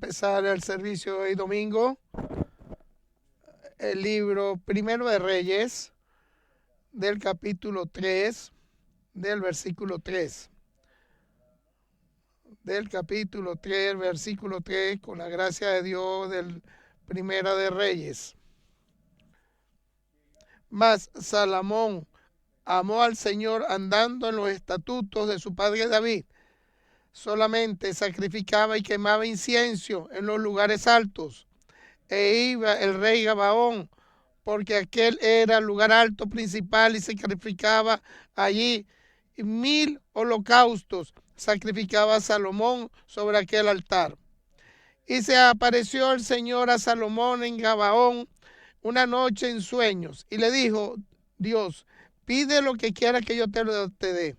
Empezar el servicio hoy domingo, el libro Primero de Reyes, del capítulo 3, del versículo 3. Del capítulo 3, versículo 3, con la gracia de Dios, del Primera de Reyes. Mas Salomón amó al Señor andando en los estatutos de su padre David. Solamente sacrificaba y quemaba incienso en los lugares altos. E iba el rey Gabaón, porque aquel era el lugar alto principal, y sacrificaba allí 1000 holocaustos. Sacrificaba Salomón sobre aquel altar. Y se apareció el Señor a Salomón en Gabaón una noche en sueños, y le dijo Dios: pide lo que quieras que yo te dé.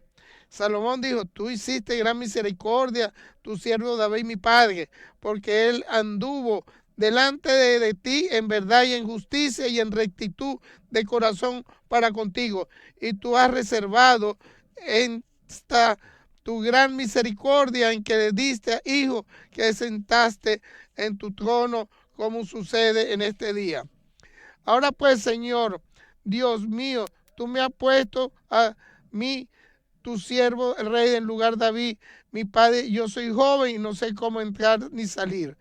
Salomón dijo: tú hiciste gran misericordia tu siervo David mi padre, porque él anduvo delante de ti en verdad y en justicia y en rectitud de corazón para contigo, y tú has reservado esta tu gran misericordia en que le diste a hijo que sentaste en tu trono, como sucede en este día. Ahora pues, Señor, Dios mío, tú me has puesto a mí, tu siervo, el rey, en lugar de David, mi padre. Yo soy joven y no sé cómo entrar ni salir.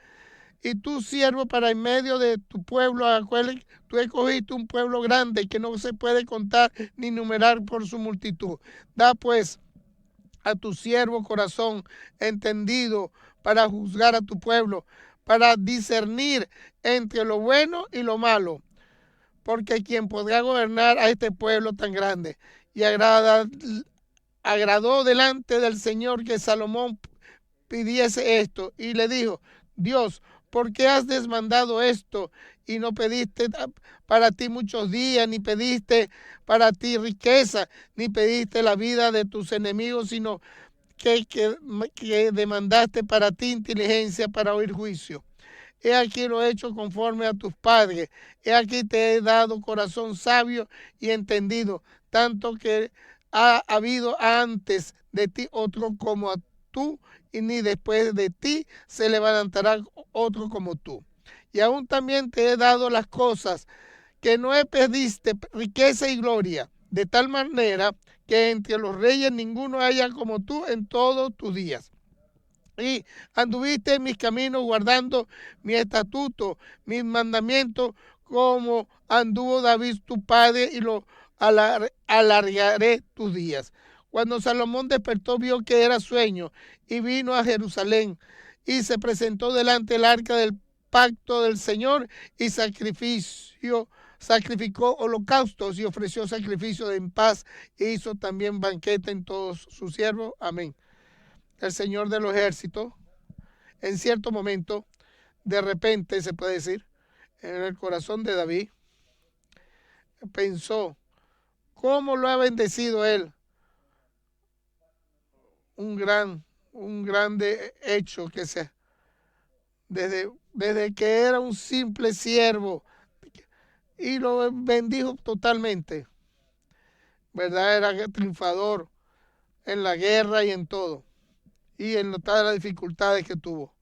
Y tú, siervo, para en medio de tu pueblo, a cual tú escogiste un pueblo grande que no se puede contar ni numerar por su multitud. Da pues a tu siervo corazón entendido para juzgar a tu pueblo, para discernir entre lo bueno y lo malo, porque quien podrá gobernar a este pueblo tan grande. Y agradó delante del Señor que Salomón pidiese esto, y le dijo: Dios, ¿por qué has desmandado esto y no pediste para ti muchos días, ni pediste para ti riqueza, ni pediste la vida de tus enemigos, sino que demandaste para ti inteligencia para oír juicio? He aquí lo he hecho conforme a tus padres. He aquí te he dado corazón sabio y entendido, tanto que ha habido antes de ti otro como a tú, y ni después de ti se levantará otro como tú. Y aún también te he dado las cosas que no pediste, riqueza y gloria, de tal manera que entre los reyes ninguno haya como tú en todos tus días. Y anduviste en mis caminos guardando mi estatuto, mis mandamientos, como anduvo David tu padre, y lo alargaré tus días. Cuando Salomón despertó, vio que era sueño, y vino a Jerusalén, y se presentó delante del arca del pacto del Señor, y sacrificó holocaustos y ofreció sacrificio de en paz, e hizo también banquete en todos sus siervos. Amén. El Señor de los ejércitos, en cierto momento, de repente, se puede decir, en el corazón de David, pensó cómo lo ha bendecido él, un grande hecho que se, desde que era un simple siervo, y lo bendijo totalmente, ¿verdad? Era triunfador en la guerra y en todo, y en todas las dificultades que tuvo,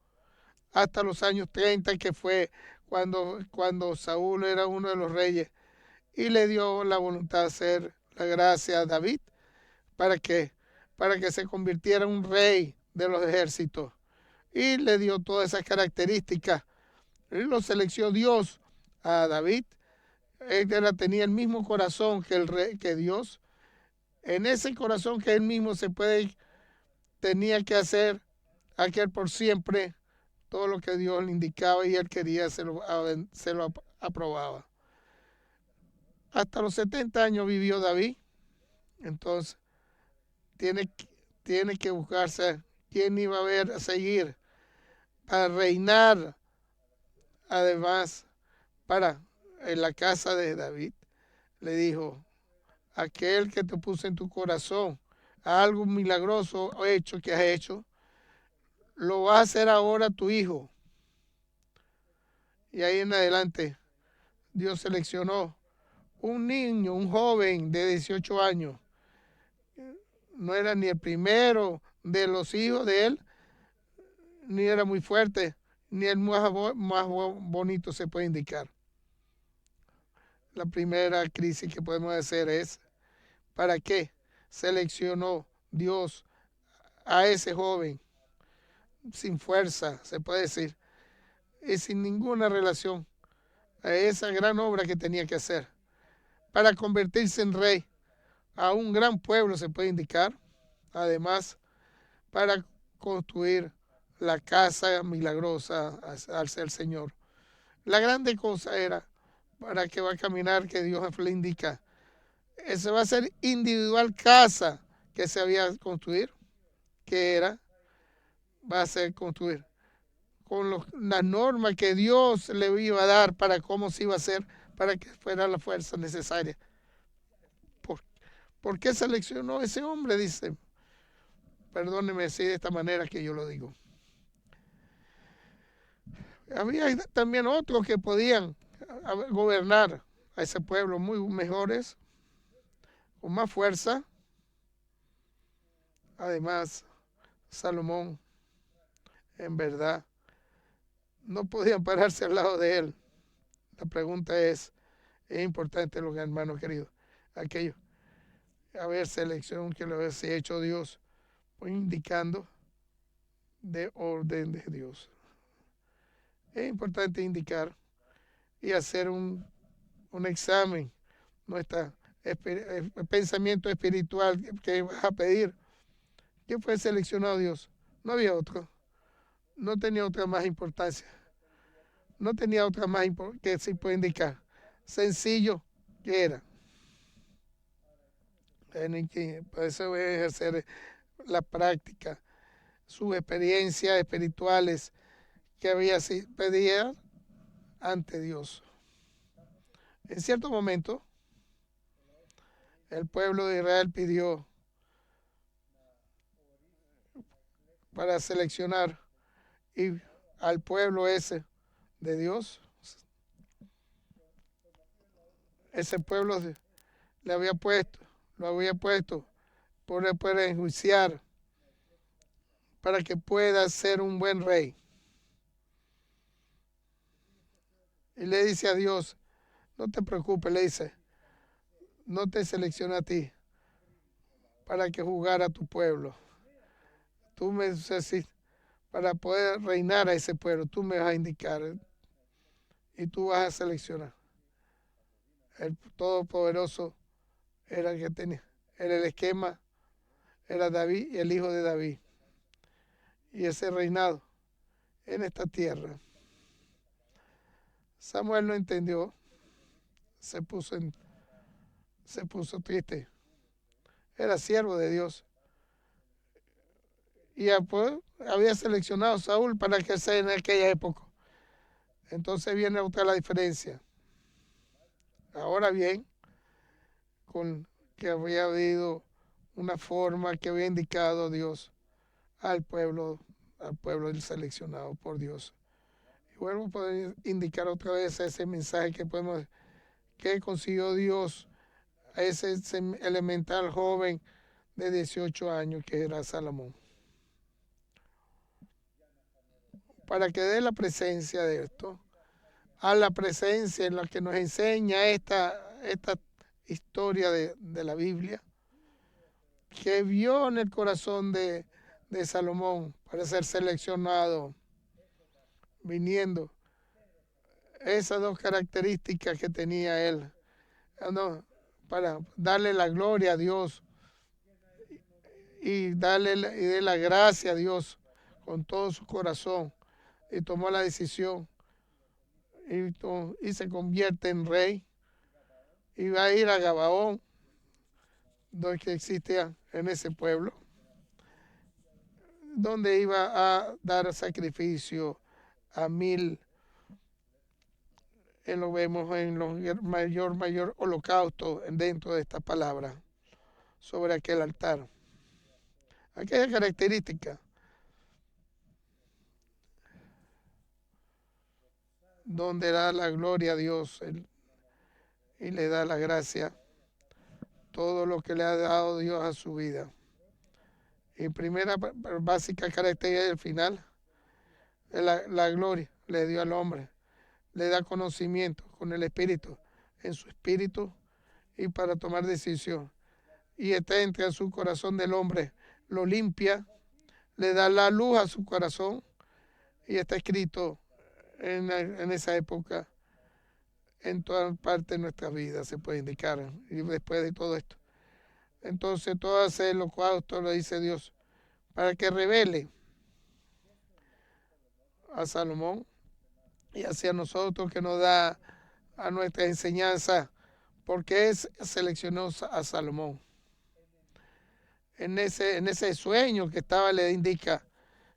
hasta los años 30, que fue cuando Saúl era uno de los reyes, y le dio la voluntad de hacer la gracia a David para que, para que se convirtiera en un rey de los ejércitos. Y le dio todas esas características. Y lo seleccionó Dios a David. Él tenía el mismo corazón que el rey, que Dios. En ese corazón que él mismo tenía que hacer aquel por siempre todo lo que Dios le indicaba, y él quería, se lo aprobaba. Hasta los 70 años vivió David. Entonces tiene, tiene que buscarse quién iba a seguir para reinar, además, para en la casa de David. Le dijo: aquel que te puso en tu corazón algo milagroso hecho que has hecho, lo va a hacer ahora tu hijo. Y ahí en adelante Dios seleccionó un niño, un joven de 18 años. No era ni el primero de los hijos de él, ni era muy fuerte, ni el más bonito se puede indicar. La primera crisis que podemos hacer es, ¿para qué seleccionó Dios a ese joven sin fuerza, se puede decir, y sin ninguna relación a esa gran obra que tenía que hacer para convertirse en rey a un gran pueblo, se puede indicar? Además, para construir la casa milagrosa al ser Señor. La grande cosa era para que va a caminar, que Dios le indica. Ese va a ser individual casa que se había construir, que era, va a ser construir con las normas que Dios le iba a dar para cómo se iba a hacer, para que fuera la fuerza necesaria. ¿Por qué seleccionó ese hombre? Dice, perdóneme así de esta manera que yo lo digo. Había también otros que podían gobernar a ese pueblo muy mejores, con más fuerza. Además, Salomón, en verdad, no podían pararse al lado de él. La pregunta es importante, los hermanos queridos, aquello, a ver, selección que lo hubiese hecho Dios, pues indicando de orden de Dios. Es importante indicar y hacer un examen, nuestro pensamiento espiritual que vas a pedir. ¿Qué fue seleccionado Dios? No había otro. No tenía otra más importancia. No tenía otra más que se puede indicar. Sencillo que era. Por eso voy a ejercer la práctica, sus experiencias espirituales que había pedía ante Dios. En cierto momento, el pueblo de Israel pidió para seleccionar y al pueblo ese de Dios. Ese pueblo le había puesto, lo había puesto por enjuiciar para que pueda ser un buen rey. Y le dice a Dios, no te preocupes, le dice, no te selecciono a ti para que juzgara a tu pueblo. Tú me necesitas para poder reinar a ese pueblo. Tú me vas a indicar y tú vas a seleccionar. El Todopoderoso era el que tenía, era el esquema, era David y el hijo de David. Y ese reinado en esta tierra. Samuel no entendió, se puso triste. Era siervo de Dios. Y pues, había seleccionado a Saúl para que sea en aquella época. Entonces viene otra la diferencia. Ahora bien, con que había habido una forma que había indicado Dios al pueblo seleccionado por Dios. Y vuelvo a poder indicar otra vez ese mensaje que consiguió Dios a ese elemental joven de 18 años que era Salomón. Para que dé la presencia de esto, a la presencia en la que nos enseña esta historia de la Biblia, que vio en el corazón de Salomón para ser seleccionado, viniendo esas dos características que tenía él, para darle la gloria a Dios y de la gracia a Dios con todo su corazón, y tomó la decisión y se convierte en rey y va a ir a Gabaón, donde que existía en ese pueblo, donde iba a dar sacrificio a 1000, lo vemos en los mayor holocausto dentro de esta palabra, sobre aquel altar. Aquella característica donde da la gloria a Dios y le da la gracia, todo lo que le ha dado Dios a su vida. Y primera básica característica del final, La gloria le dio al hombre, le da conocimiento con el Espíritu, en su espíritu y para tomar decisión. Y está entre su corazón del hombre, lo limpia, le da la luz a su corazón y está escrito en esa época, en toda parte de nuestra vida se puede indicar, y después de todo esto. Entonces todo hace lo cual todo lo dice Dios, para que revele a Salomón y hacia nosotros que nos da a nuestra enseñanza, porque seleccionó a Salomón. En ese sueño que estaba le indica,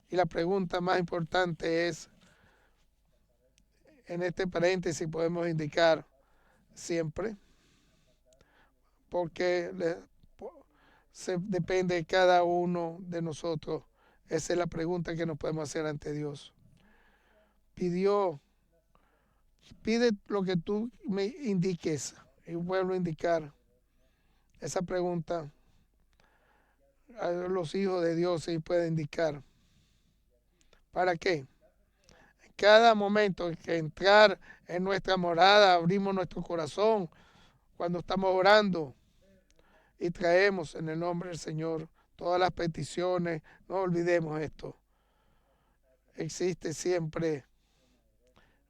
y la pregunta más importante es, en este paréntesis podemos indicar siempre, porque depende de cada uno de nosotros. Esa es la pregunta que nos podemos hacer ante Dios. Pide lo que tú me indiques y vuelvo a indicar esa pregunta a los hijos de Dios se puede indicar. ¿Para qué? En cada momento que entrar en nuestra morada, abrimos nuestro corazón cuando estamos orando y traemos en el nombre del Señor todas las peticiones. No olvidemos esto. Existe siempre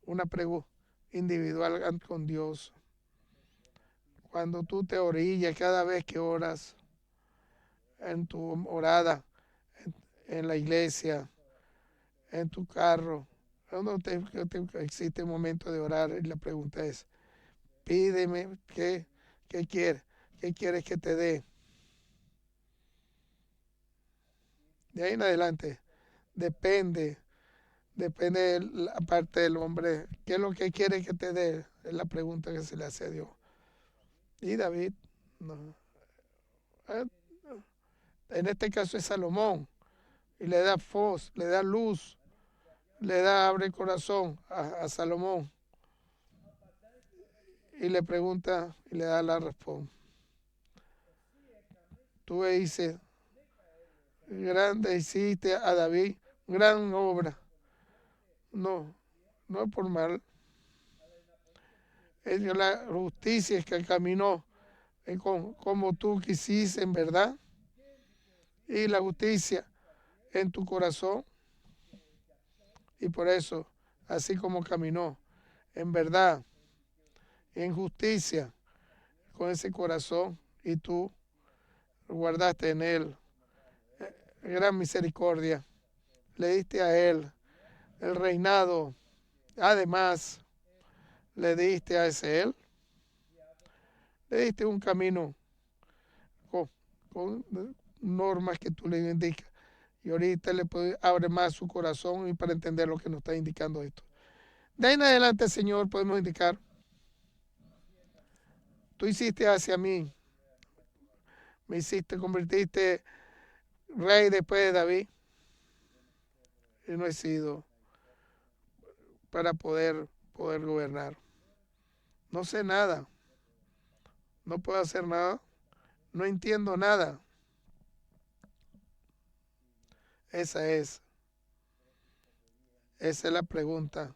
una pregunta individual con Dios. Cuando tú te orillas cada vez que oras en tu orada, en la iglesia, en tu carro, cuando existe un momento de orar y la pregunta es, pídeme qué quieres, qué quieres que te dé. De ahí en adelante depende de la parte del hombre, qué es lo que quiere que te dé, es la pregunta que se le hace a Dios. Y David, no. En este caso es Salomón, y le da voz, le da luz, le da abre el corazón a Salomón, y le pregunta y le da la respuesta. Tú dices, grande hiciste a David, gran obra. No es por mal. Es la justicia que caminó como tú quisiste en verdad. Y la justicia en tu corazón. Y por eso, así como caminó en verdad, en justicia, con ese corazón, y tú guardaste en él gran misericordia. Le diste a él el reinado. Además, le diste a él, le diste un camino con normas que tú le indicas. Y ahorita le abre más su corazón y para entender lo que nos está indicando esto. De ahí en adelante, Señor, podemos indicar, tú hiciste hacia mí, convertiste rey después de David. Y no he sido para poder gobernar. No sé nada. No puedo hacer nada. No entiendo nada. Esa es la pregunta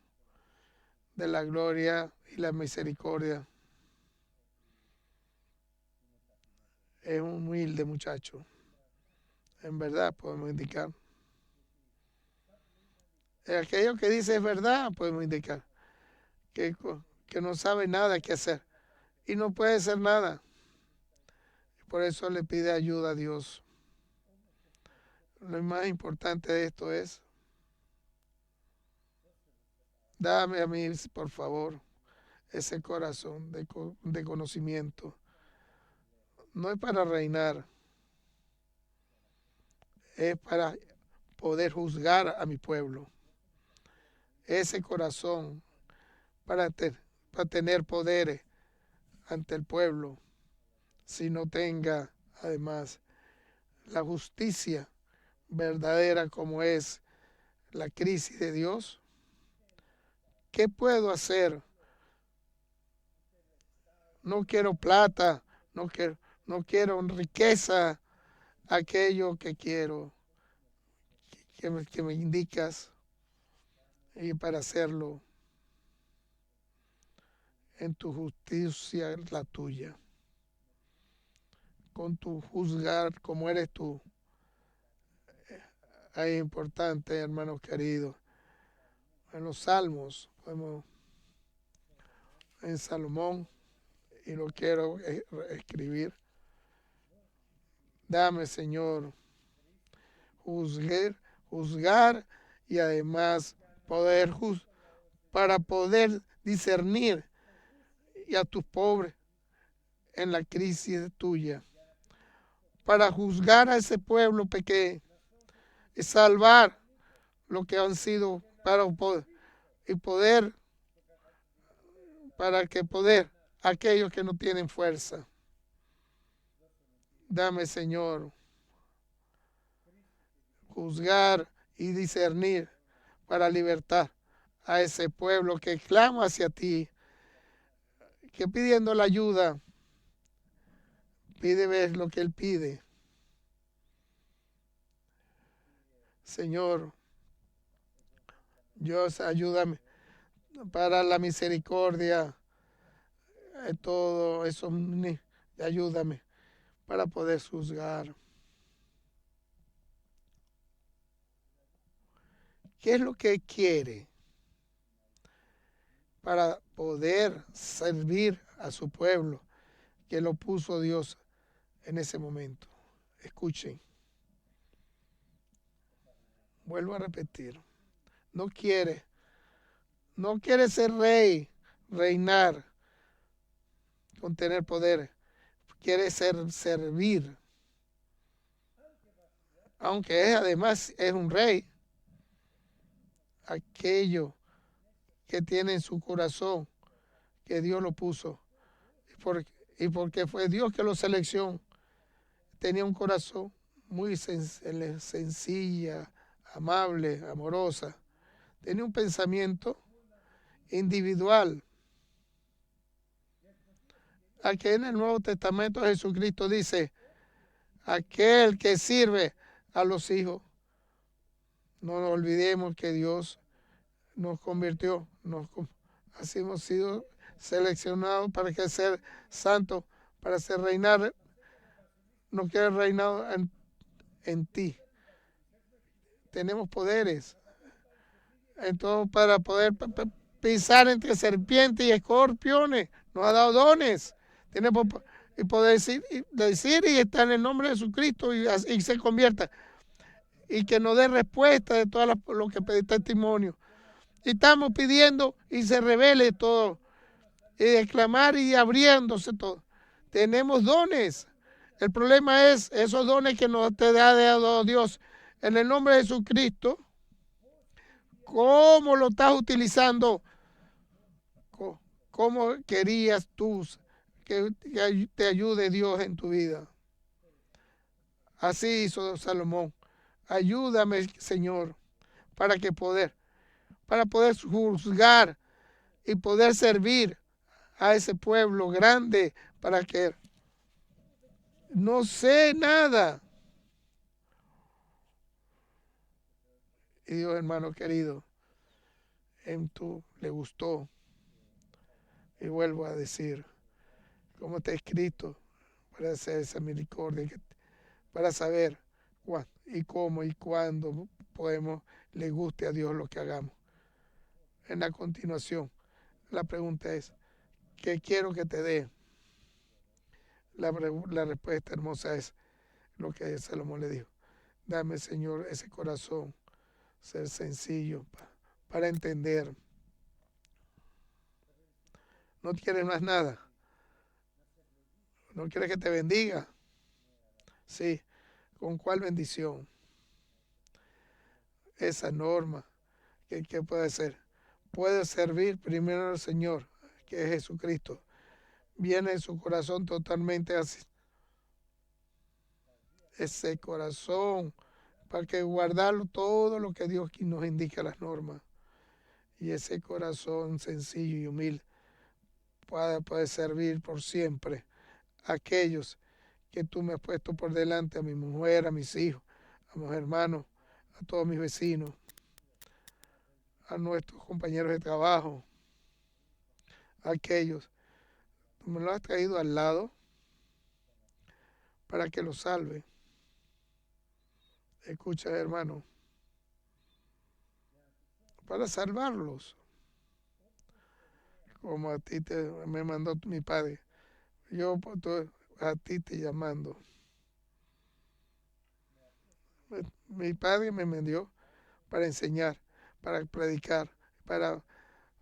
de la gloria y la misericordia. Es un humilde muchacho. En verdad podemos indicar. Aquello que dice es verdad, podemos indicar. Que no sabe nada qué hacer. Y no puede hacer nada. Por eso le pide ayuda a Dios. Lo más importante de esto es, dame a mí, por favor, ese corazón de conocimiento. No es para reinar, es para poder juzgar a mi pueblo. Ese corazón para tener poderes ante el pueblo, si no tenga además la justicia verdadera como es la crisis de Dios. ¿Qué puedo hacer? No quiero plata, no quiero riqueza, aquello que quiero, que me indicas, y para hacerlo en tu justicia, la tuya, con tu juzgar como eres tú. Es importante, hermanos queridos, en los salmos, en Salomón, y lo quiero escribir. Dame, Señor, juzgar y además para poder discernir y a tus pobres en la crisis tuya, para juzgar a ese pueblo pequeño y salvar lo que han sido para que poder aquellos que no tienen fuerza. Dame, Señor, juzgar y discernir para libertar a ese pueblo que clama hacia ti, que pidiendo la ayuda, pide ver lo que él pide. Señor, Dios, ayúdame para la misericordia, todo eso, ayúdame para poder juzgar. ¿Qué es lo que quiere para poder servir a su pueblo que lo puso Dios en ese momento? Escuchen. Vuelvo a repetir. No quiere ser rey, reinar, con tener poder. Quiere servir. Aunque además es un rey. Aquello que tiene en su corazón, que Dios lo puso. Y porque fue Dios que lo seleccionó. Tenía un corazón muy sencilla, amable, amorosa. Tenía un pensamiento individual. Aquí en el Nuevo Testamento Jesucristo dice, aquel que sirve a los hijos. No nos olvidemos que Dios nos convirtió, así hemos sido seleccionados para que ser santos, para ser reinar. No quiere reinar en ti. Tenemos poderes. Entonces, para poder pisar entre serpientes y escorpiones, nos ha dado dones. Tenemos y poder decir y estar en el nombre de Jesucristo y se convierta. Y que nos dé respuesta de todo lo que pedí testimonio. Y estamos pidiendo y se revele todo. Y exclamar y abriéndose todo. Tenemos dones. El problema es esos dones que nos te ha dado Dios en el nombre de Jesucristo. ¿Cómo lo estás utilizando? ¿Cómo querías tú que te ayude Dios en tu vida? Así hizo Salomón. Ayúdame, Señor, para poder juzgar y poder servir a ese pueblo grande, para que no sé nada. Y Dios, hermano querido, en tú le gustó. Y vuelvo a decir, como está escrito, para hacer esa misericordia, para saber cuándo y cómo y cuándo le guste a Dios lo que hagamos. En la continuación, la pregunta es, ¿qué quiero que te dé? La respuesta hermosa es lo que Salomón le dijo. Dame, Señor, ese corazón, ser sencillo para entender. No quieres más nada. No quieres que te bendiga. Sí, ¿con cuál bendición? Esa norma, ¿qué puede ser? Puede servir primero al Señor, que es Jesucristo. Viene en su corazón totalmente así. Ese corazón, para que guardarlo todo lo que Dios nos indica las normas. Y ese corazón sencillo y humilde puede servir por siempre a aquellos que tú me has puesto por delante, a mi mujer, a mis hijos, a mis hermanos, a todos mis vecinos, a nuestros compañeros de trabajo, a aquellos. Tú me lo has traído al lado para que los salve. Escucha, hermano, para salvarlos, como a ti me mandó mi padre. Yo a ti te llamando. Mi padre me envió para enseñar, para predicar, para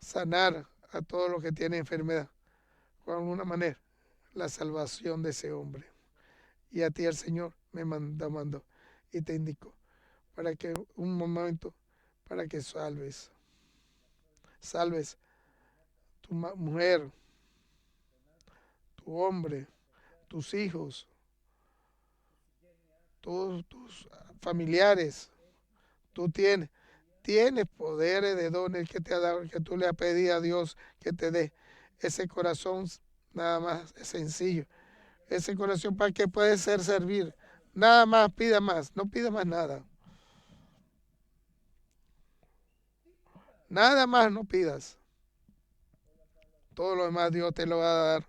sanar a todos los que tienen enfermedad. Con alguna manera, la salvación de ese hombre. Y a ti el Señor me mandó y te indicó para que un momento, para que salves tu mujer, tu hombre, tus hijos, todos tus familiares. Tú tienes poderes de dones que te ha dado, que tú le has pedido a Dios que te dé. Ese corazón nada más es sencillo. Ese corazón para que puede ser servir. Nada más, pida más, no pida más nada. Nada más no pidas. Todo lo demás Dios te lo va a dar.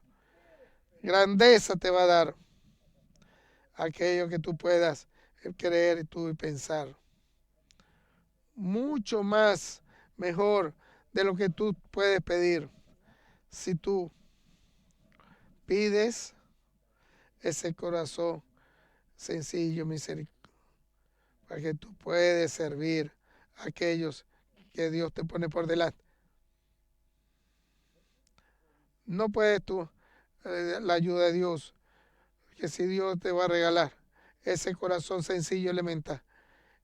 Grandeza te va a dar. Aquello que tú puedas creer y tú y pensar. Mucho más mejor de lo que tú puedes pedir. Si tú pides ese corazón sencillo, misericordioso, para que tú puedas servir a aquellos que Dios te pone por delante. No puedes tú la ayuda de Dios, que si Dios te va a regalar ese corazón sencillo, elemental,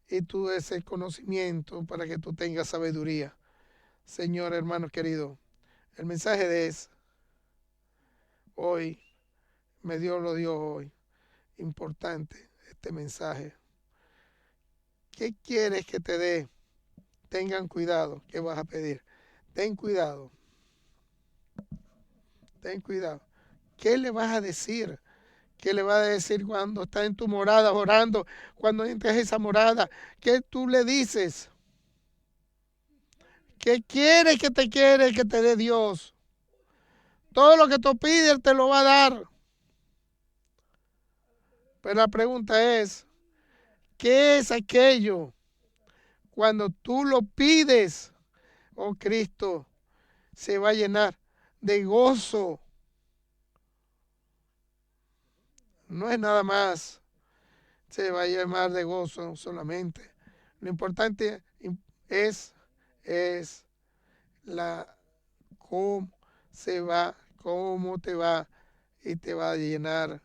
y tú ese conocimiento para que tú tengas sabiduría. Señor, hermano querido, el mensaje de hoy, lo dio hoy, importante este mensaje. ¿Qué quieres que te dé? Tengan cuidado, ¿qué vas a pedir? Ten cuidado. Ten cuidado. ¿Qué le vas a decir? ¿Qué le vas a decir cuando estás en tu morada orando? Cuando entres a esa morada, ¿qué tú le dices? ¿Qué quieres que te dé Dios? Todo lo que tú pides te lo va a dar. Pero la pregunta es, ¿qué es aquello? Cuando tú lo pides, oh Cristo, se va a llenar de gozo. No es nada más. Se va a llenar de gozo solamente. Lo importante es la cómo cómo te va y te va a llenar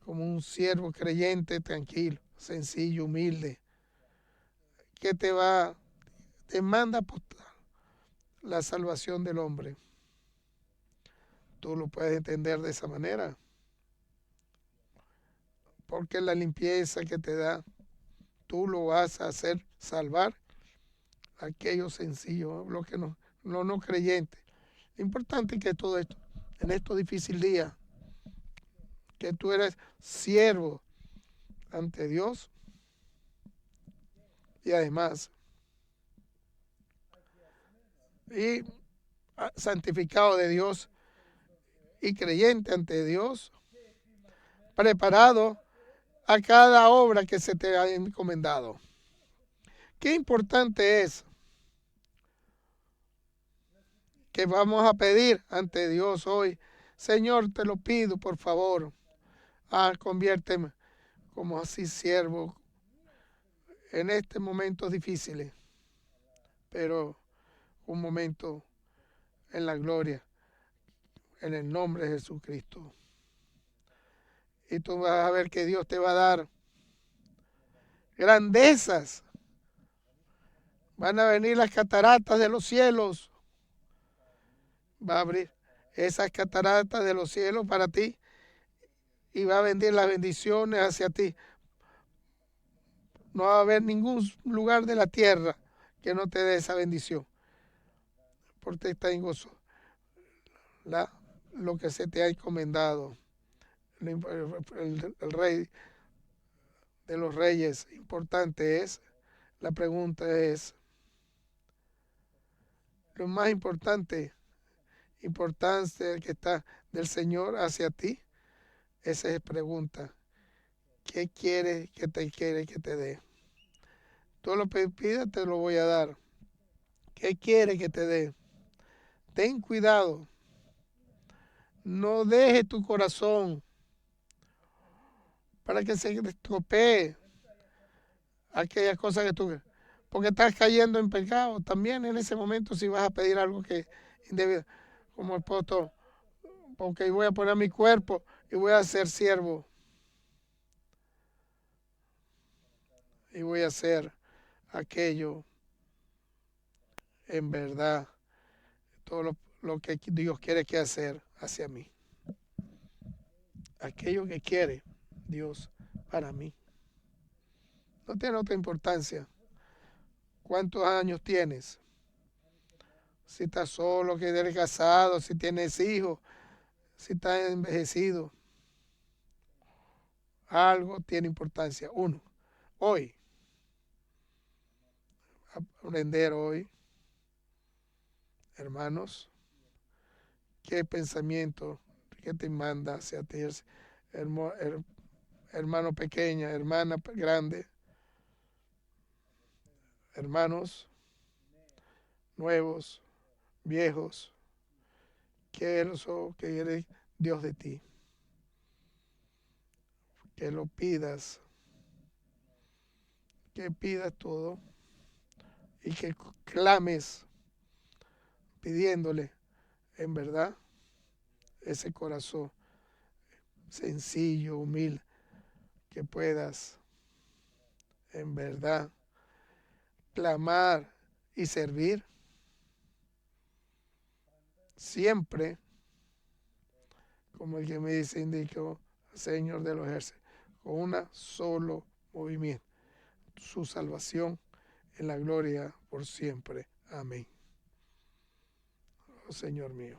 como un siervo creyente, tranquilo, sencillo, humilde, que te manda por la salvación del hombre. Tú lo puedes entender de esa manera. Porque la limpieza que te da, tú lo vas a hacer salvar a aquellos sencillos, los que no creyentes. Lo importante es que todo esto, en estos difíciles días, que tú eres siervo ante Dios y además y santificado de Dios y creyente ante Dios, preparado a cada obra que se te ha encomendado. Qué importante es que vamos a pedir ante Dios hoy. Señor, te lo pido, por favor. Conviérteme como así siervo en este momento difícil, pero un momento en la gloria, en el nombre de Jesucristo. Y tú vas a ver que Dios te va a dar grandezas. Van a venir las cataratas de los cielos. Va a abrir esas cataratas de los cielos para ti y va a venir las bendiciones hacia ti. No va a haber ningún lugar de la tierra que no te dé esa bendición. Porque está en gozo lo que se te ha encomendado. El rey de los reyes, importante es, la pregunta es, lo más importante que está del Señor hacia ti, esa es pregunta. ¿Qué quiere que te dé? Todo lo que pidas te lo voy a dar. ¿Qué quiere que te dé? Ten cuidado. No dejes tu corazón para que se estropee aquellas cosas que tú... Porque estás cayendo en pecado. También en ese momento si vas a pedir algo que indebido, como el apóstol, porque voy a poner mi cuerpo y voy a ser siervo. Y voy a hacer aquello en verdad, todo lo que Dios quiere que hacer hacia mí. Aquello que quiere Dios para mí. No tiene otra importancia. ¿Cuántos años tienes? Si estás solo, que eres casado, si tienes hijos, si estás envejecido. Algo tiene importancia. Uno, hoy, aprender hoy, hermanos, qué pensamiento que te manda hacia ti, hermano pequeña, hermana grande, hermanos nuevos, viejos, qué es lo que quiere Dios de ti. Que lo pidas, que pidas todo y que clames pidiéndole en verdad ese corazón sencillo, humilde, que puedas en verdad clamar y servir siempre, como el que me dice, indicó Señor de los ejércitos, con un solo movimiento, su salvación en la gloria por siempre. Amén. Oh, Señor mío.